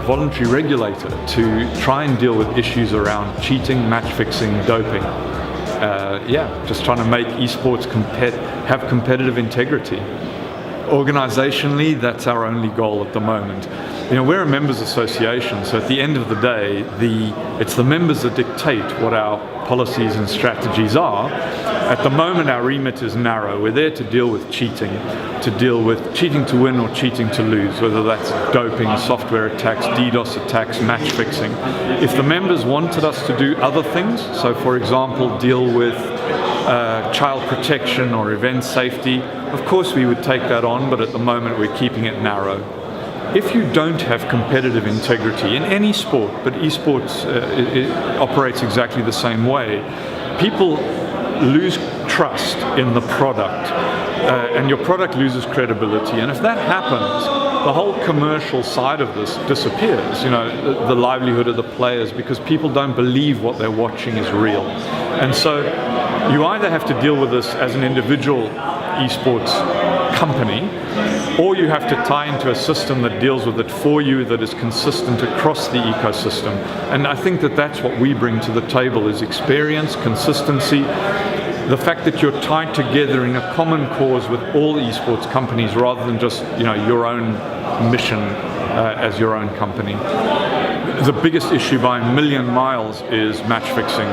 voluntary regulator to try and deal with issues around cheating, match fixing, doping. Just trying to make esports have competitive integrity. Organizationally, that's our only goal at the moment. We're a members association, so at the end of the day, it's the members that dictate what our policies and strategies are. At the moment, our remit is narrow. We're there to deal with cheating to win or cheating to lose, whether that's doping, software attacks, DDoS attacks, match fixing. If the members wanted us to do other things, so for example, deal with child protection or event safety, of course we would take that on, but at the moment we're keeping it narrow. If you don't have competitive integrity in any sport, but esports it operates exactly the same way, people lose trust in the product and your product loses credibility. And if that happens, the whole commercial side of this disappears, the livelihood of the players, because people don't believe what they're watching is real. And so you either have to deal with this as an individual esports company, or you have to tie into a system that deals with it for you, that is consistent across the ecosystem. And I think that that's what we bring to the table, is experience, consistency, the fact that you're tied together in a common cause with all esports companies rather than just your own mission as your own company. The biggest issue by a million miles is match fixing,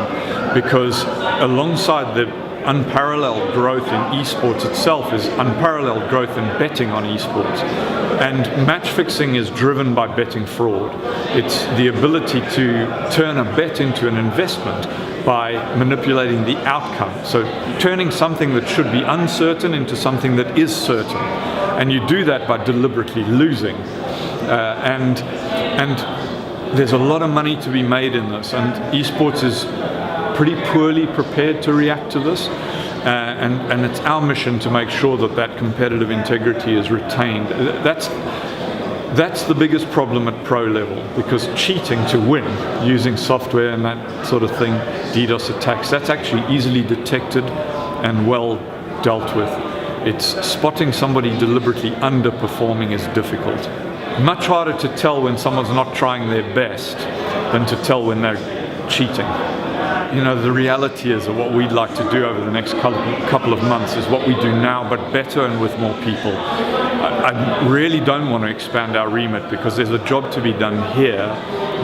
because alongside the unparalleled growth in esports itself is unparalleled growth in betting on esports. And match fixing is driven by betting fraud. It's the ability to turn a bet into an investment by manipulating the outcome. So turning something that should be uncertain into something that is certain. And you do that by deliberately losing. And there's a lot of money to be made in this, and esports is pretty poorly prepared to react to this, and it's our mission to make sure that competitive integrity is retained. That's the biggest problem at pro level, because cheating to win using software and that sort of thing, DDoS attacks, that's actually easily detected and well dealt with. It's spotting somebody deliberately underperforming is difficult. Much harder to tell when someone's not trying their best than to tell when they're cheating. The reality is that what we'd like to do over the next couple of months is what we do now, but better and with more people. I really don't want to expand our remit, because there's a job to be done here,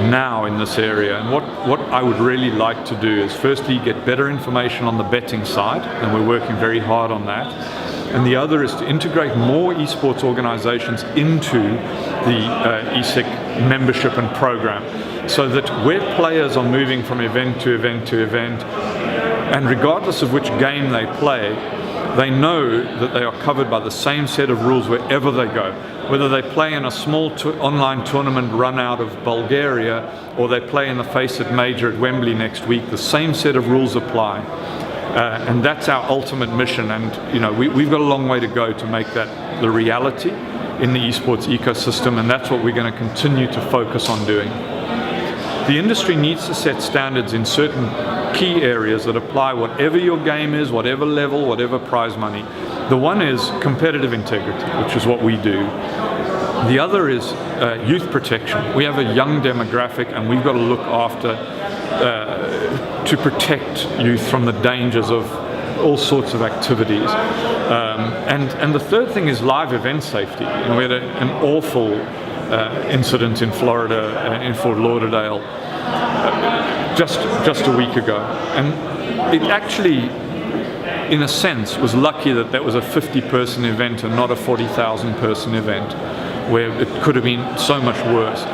now, in this area. And what I would really like to do is firstly get better information on the betting side, and we're working very hard on that. And the other is to integrate more esports organizations into the ESIC membership and program, so that where players are moving from event to event to event, and regardless of which game they play, they know that they are covered by the same set of rules wherever they go. Whether they play in a small online tournament run out of Bulgaria, or they play in the Faceit Major at Wembley next week, the same set of rules apply. And that's our ultimate mission, and we've got a long way to go to make that the reality in the esports ecosystem, and that's what we're going to continue to focus on doing. The industry needs to set standards in certain key areas that apply whatever your game is, whatever level, whatever prize money. The one is competitive integrity, which is what we do. The other is youth protection. We have a young demographic, and we've got to look after to protect youth from the dangers of all sorts of activities. And the third thing is live event safety. We had an awful incident in Florida, in Fort Lauderdale, just a week ago. And it actually, in a sense, was lucky that was a 50-person event and not a 40,000-person event, where it could have been so much worse.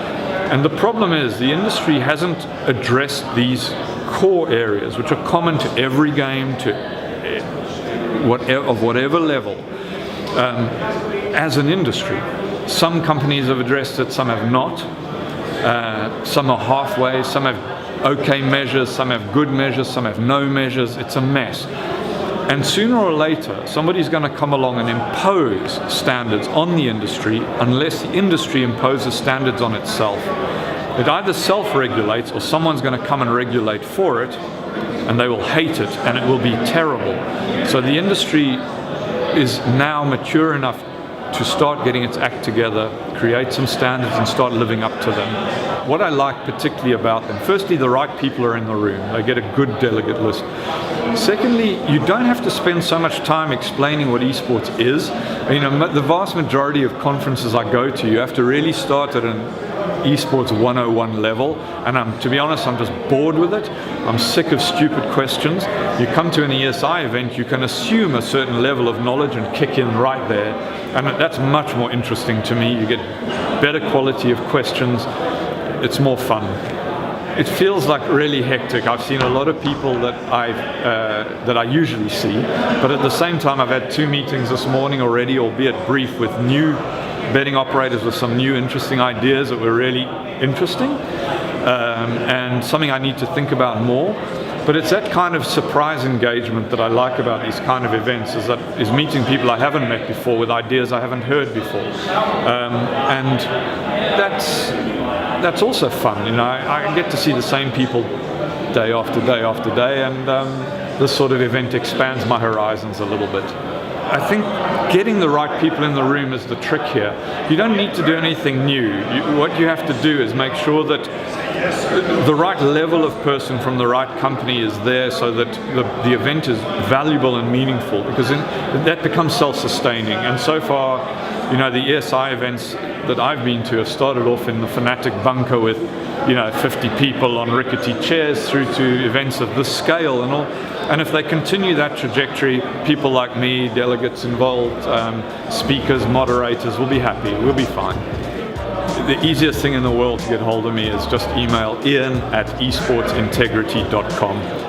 And the problem is the industry hasn't addressed these core areas, which are common to every game, of whatever level, as an industry. Some companies have addressed it, some have not. Some are halfway, some have okay measures, some have good measures, some have no measures. It's a mess. And sooner or later, somebody's going to come along and impose standards on the industry, unless the industry imposes standards on itself. It either self-regulates, or someone's going to come and regulate for it, and they will hate it, and it will be terrible. So the industry is now mature enough to start getting its act together, create some standards and start living up to them. What I like particularly about them, firstly, the right people are in the room. They get a good delegate list. Secondly, you don't have to spend so much time explaining what esports is. The vast majority of conferences I go to, you have to really start at an esports 101 level, and to be honest, I'm just bored with it. I'm sick of stupid questions. You come to an ESI event, you can assume a certain level of knowledge and kick in right there, and that's much more interesting to me. You get better quality of questions. It's more fun. It feels like really hectic. I've seen a lot of people that I usually see, but at the same time I've had 2 meetings this morning already, albeit brief, with new betting operators with some new interesting ideas that were really interesting, and something I need to think about more. But it's that kind of surprise engagement that I like about these kind of events, is meeting people I haven't met before with ideas I haven't heard before, and that's also fun. I get to see the same people day after day after day, and this sort of event expands my horizons a little bit. I think getting the right people in the room is the trick here. You don't need to do anything new. What you have to do is make sure that the right level of person from the right company is there, so that the event is valuable and meaningful, because that becomes self-sustaining. And so far, the ESI events that I've been to have started off in the Fnatic bunker with 50 people on rickety chairs, through to events of this scale and all. And if they continue that trajectory, people like me, delegates involved, speakers, moderators, will be happy. We'll be fine. The easiest thing in the world to get hold of me is just email ian@esportsintegrity.com.